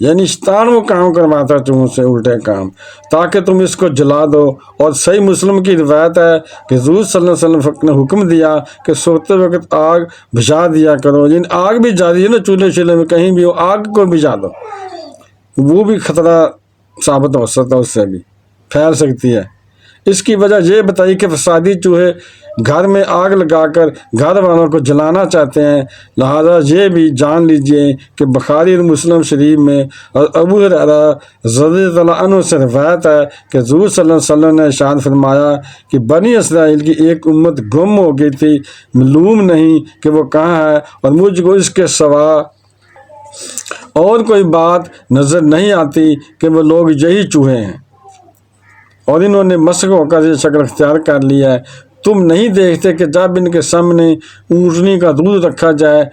یعنی شیطان وہ کام کرواتا چوہوں سے الٹے کام تاکہ تم اس کو جلا دو۔ اور صحیح مسلم کی روایت ہے کہ حضور صلی اللہ علیہ وسلم نے حکم دیا کہ سوتے وقت آگ بجھا دیا کرو۔ یعنی آگ بھی جاری ہے نا، چولہے شلے میں کہیں بھی ہو آگ کو بجھا دو، وہ بھی خطرہ ثابت ہو سکتا ہے، اس سے بھی پھیل سکتی ہے۔ اس کی وجہ یہ بتائی کہ فسادی چوہے گھر میں آگ لگا کر گھر والوں کو جلانا چاہتے ہیں، لہذا یہ بھی جان لیجئے کہ بخاری اور مسلم شریف میں ابو ہریرہ رضی اللہ عنہ سے روایت ہے کہ حضور صلی اللہ علیہ وسلم نے ارشاد فرمایا کہ بنی اسرائیل کی ایک امت گم ہو گئی تھی، معلوم نہیں کہ وہ کہاں ہے، اور مجھ کو اس کے سوا اور کوئی بات نظر نہیں آتی کہ وہ لوگ یہی چوہے ہیں، اور انہوں نے مسخ ہو کر یہ شکل اختیار کر لیا ہے۔ تم نہیں دیکھتے کہ جب ان کے سامنے اونٹنی کا دودھ رکھا جائے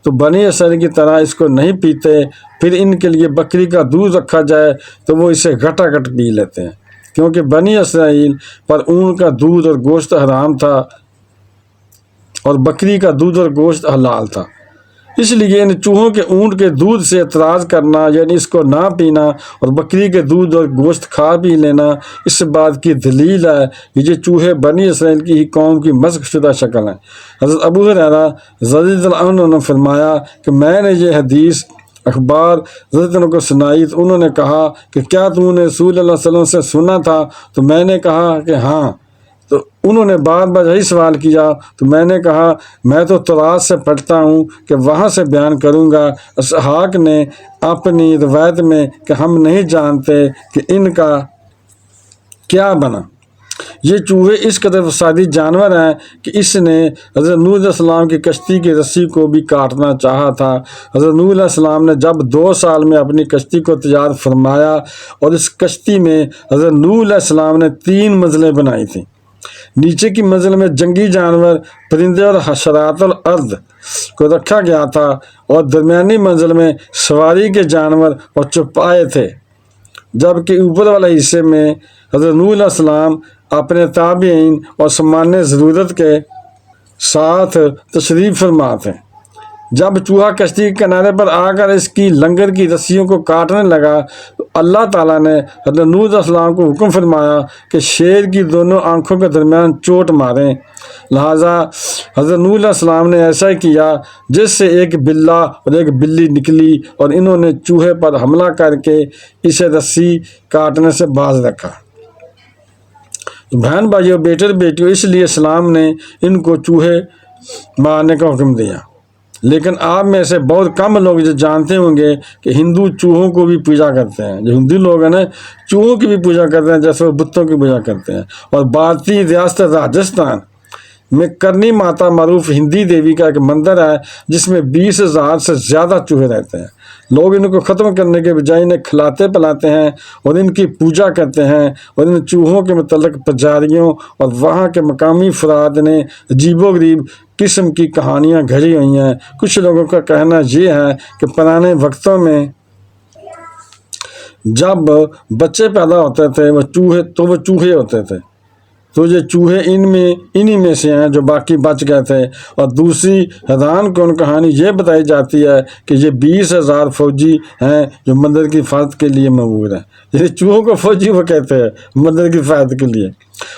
تو بنی اسرائیل کی طرح اس کو نہیں پیتے، پھر ان کے لیے بکری کا دودھ رکھا جائے تو وہ اسے گھٹا گھٹ پی لیتے ہیں، کیونکہ بنی اسرائیل پر اونٹ کا دودھ اور گوشت حرام تھا اور بکری کا دودھ اور گوشت حلال تھا۔ اس لیے ان چوہوں کے اونٹ کے دودھ سے اعتراض کرنا، یعنی اس کو نہ پینا، اور بکری کے دودھ اور گوشت کھا پی لینا، اس بات کی دلیل ہے کہ یہ چوہے بنی اسرائیل کی ہی قوم کی مسخ شدہ شکل ہیں۔ حضرت ابو ہریرہ رضی اللہ عنہ نے فرمایا کہ میں نے یہ حدیث اخبار حضرت کو سنائی تو انہوں نے کہا کہ کیا تم نے رسول اللہ صلی اللہ علیہ وسلم سے سنا تھا؟ تو میں نے کہا کہ ہاں۔ تو انہوں نے بار بار یہی سوال کیا تو میں نے کہا میں تو تورات سے پڑھتا ہوں کہ وہاں سے بیان کروں گا۔ اسحاق نے اپنی روایت میں کہ ہم نہیں جانتے کہ ان کا کیا بنا۔ یہ چوہے اس قدر فسادی جانور ہیں کہ اس نے حضرت نوح علیہ السلام کی کشتی کی رسی کو بھی کاٹنا چاہا تھا۔ حضرت نوح علیہ السلام نے جب 2 سال میں اپنی کشتی کو تیار فرمایا، اور اس کشتی میں حضرت نوح علیہ السلام نے 3 منزلیں بنائی تھیں۔ نیچے کی منزل میں جنگی جانور، پرندے اور حشرات الارض کو رکھا گیا تھا، اور درمیانی منزل میں سواری کے جانور اور چوپائے تھے، جبکہ اوپر والے حصے میں حضرت نوح علیہ السلام اپنے تابعین اور سامان ضرورت کے ساتھ تشریف فرما تھے۔ جب چوہا کشتی کے کنارے پر آ کر اس کی لنگر کی رسیوں کو کاٹنے لگا تو اللہ تعالیٰ نے حضرت نوح علیہ السلام کو حکم فرمایا کہ شیر کی دونوں آنکھوں کے درمیان چوٹ ماریں۔ لہٰذا حضرت نوح علیہ السلام نے ایسا ہی کیا، جس سے ایک بلّا اور ایک بلی نکلی، اور انہوں نے چوہے پر حملہ کر کے اسے رسی کاٹنے سے باز رکھا۔ بہن بھائیوں، بیٹے اور بیٹیوں، اس لیے اسلام نے ان کو چوہے مارنے کا حکم دیا۔ لیکن آپ میں سے بہت کم لوگ جو جانتے ہوں گے کہ ہندو چوہوں کو بھی پوجا کرتے ہیں۔ جو ہندو لوگ ہیں نا، چوہوں کی بھی پوجا کرتے ہیں، جیسے وہ بتوں کی پوجا کرتے ہیں۔ اور بھارتی ریاست راجستھان میں کرنی ماتا معروف ہندی دیوی کا ایک مندر ہے، جس میں 20,000 سے زیادہ چوہے رہتے ہیں۔ لوگ ان کو ختم کرنے کے بجائے انہیں کھلاتے پلاتے ہیں اور ان کی پوجا کرتے ہیں، اور ان چوہوں کے متعلق پجاریوں اور وہاں کے مقامی افراد نے عجیب و غریب قسم کی کہانیاں گھڑی ہوئی ہیں۔ کچھ لوگوں کا کہنا یہ ہے کہ پرانے وقتوں میں جب بچے پیدا ہوتے تھے وہ چوہے ہوتے تھے، تو یہ چوہے انہی میں سے ہیں جو باقی بچ گئے تھے۔ اور دوسری حیران کن کہانی یہ بتائی جاتی ہے کہ یہ 20,000 فوجی ہیں جو مندر کی حفاظت کے لیے مأمور ہیں۔ یہ چوہوں کو فوجی وہ کہتے ہیں مندر کی حفاظت کے لیے۔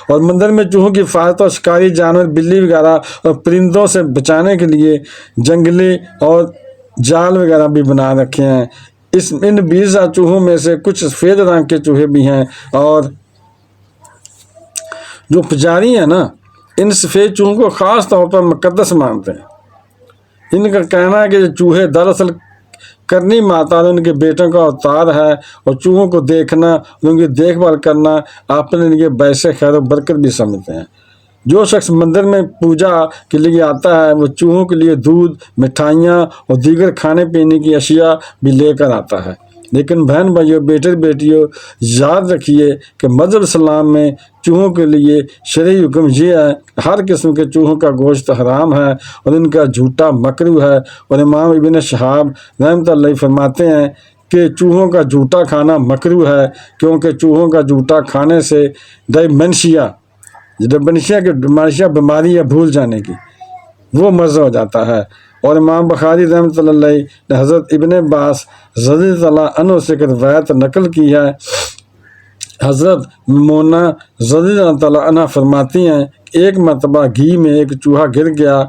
اور مندر میں چوہوں کی حفاظت اور شکاری جانور، بلی وغیرہ اور پرندوں سے بچانے کے لیے جنگلے اور جال وغیرہ بھی بنا رکھے ہیں۔ ان 20,000 چوہوں میں سے کچھ سفید رنگ کے چوہے بھی ہیں، اور جو پجاری ہیں نا، ان سفید چوہوں کو خاص طور پر مقدس مانتے ہیں۔ ان کا کہنا ہے کہ یہ چوہے دراصل کرنی ماتا اور ان کے بیٹوں کا اوتار ہے، اور چوہوں کو دیکھنا اور ان کی دیکھ بھال کرنا اپنے لیے باعث خیر و برکت بھی سمجھتے ہیں۔ جو شخص مندر میں پوجا کے لیے آتا ہے وہ چوہوں کے لیے دودھ، مٹھائیاں اور دیگر کھانے پینے کی اشیاء بھی لے کر آتا ہے۔ لیکن بہن بھائیوں، بیٹے بیٹیوں، یاد رکھیے کہ مذہب اسلام میں چوہوں کے لیے شرعی حکم یہ ہے کہ ہر قسم کے چوہوں کا گوشت حرام ہے اور ان کا جھوٹا مکروہ ہے۔ اور امام ابن شہاب رحمۃ اللہ فرماتے ہیں کہ چوہوں کا جھوٹا کھانا مکروہ ہے، کیونکہ چوہوں کا جھوٹا کھانے سے ڈیمنشیا کی بیماری ہے بھول جانے کی، وہ مرض ہو جاتا ہے، اور امام بخاری رحمۃ اللہ علیہ نے حضرت ابن عباس رضی اللہ عنہ سے روایت نقل کی ہے۔ حضرت میمونہ رضی اللہ عنہ فرماتی ہیں کہ ایک مرتبہ گھی میں ایک چوہا گر گیا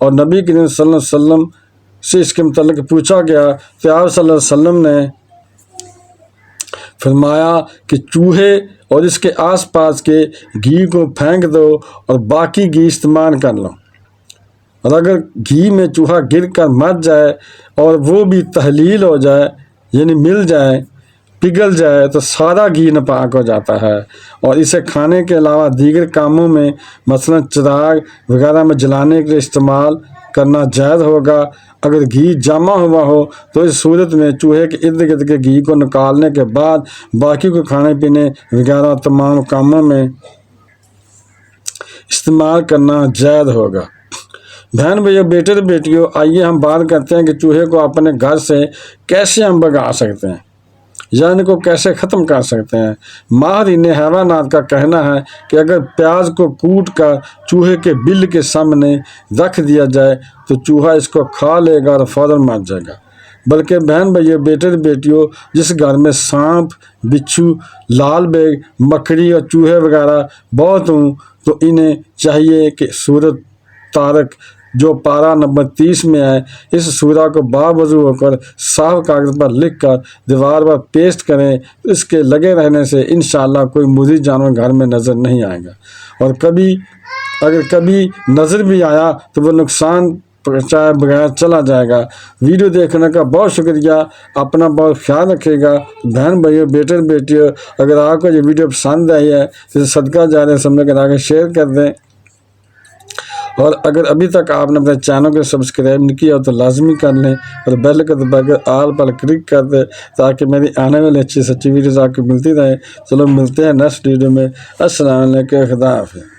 اور نبی کریم صلی اللہ علیہ وسلم سے اس کے متعلق پوچھا گیا تو آپ صلی اللہ علیہ وسلم نے فرمایا کہ چوہے اور اس کے آس پاس کے گھی کو پھینک دو اور باقی گھی استعمال کر لو، اور اگر گھی میں چوہا گر کر مر جائے اور وہ بھی تحلیل ہو جائے یعنی مل جائے، پگھل جائے، تو سارا گھی ناپاک ہو جاتا ہے، اور اسے کھانے کے علاوہ دیگر کاموں میں مثلا چراغ وغیرہ میں جلانے کے لیے استعمال کرنا جائز ہوگا۔ اگر گھی جمع ہوا ہو تو اس صورت میں چوہے کے ارد گرد کے گھی کو نکالنے کے بعد باقی کو کھانے پینے وغیرہ تمام کاموں میں استعمال کرنا جائز ہوگا۔ بہن بھائیو، بیٹے اور بیٹیوں، آئیے ہم بات کرتے ہیں کہ چوہے کو اپنے گھر سے کیسے ہم بھگا سکتے ہیں یا ان کو کیسے ختم کر سکتے ہیں۔ ماہرین حیوانات کا کہنا ہے کہ اگر پیاز کو کوٹ کر چوہے کے بل کے سامنے رکھ دیا جائے تو چوہا اس کو کھا لے گا اور فوراً مر جائے گا۔ بلکہ بہن بھائیو، بیٹے اور بیٹیوں، جس گھر میں سانپ، بچھو، لال بیگ، مکڑی اور چوہے وغیرہ بہت ہوں تو انہیں چاہیے کہ سورۃ طارق جو پارہ نمبر 30 میں ہے، اس سورہ کو باوضو ہو کر صاف کاغذ پر لکھ کر دیوار پر پیسٹ کریں۔ اس کے لگے رہنے سے انشاءاللہ کوئی مضر جانور گھر میں نظر نہیں آئے گا، اور اگر کبھی نظر بھی آیا تو وہ نقصان پہنچائے بغیر چلا جائے گا۔ ویڈیو دیکھنے کا بہت شکریہ، اپنا بہت خیال رکھے گا۔ بہن بھائیو، بیٹے اور بیٹیوں، اگر آپ کو یہ ویڈیو پسند آئی ہے تو صدقہ جاریہ سمجھ کر آگے شیئر کر دیں، اور اگر ابھی تک آپ نے اپنے چینل کو سبسکرائب نہیں کیا تو لازمی کر لیں، اور بیل کو دبا کر آل پر کلک کر دیں تاکہ میری آنے والی اچھی سچی ویڈیوز آپ کو ملتی رہے۔ چلو ملتے ہیں نیکسٹ ویڈیو میں۔ السلام علیکم، خدا حافظ۔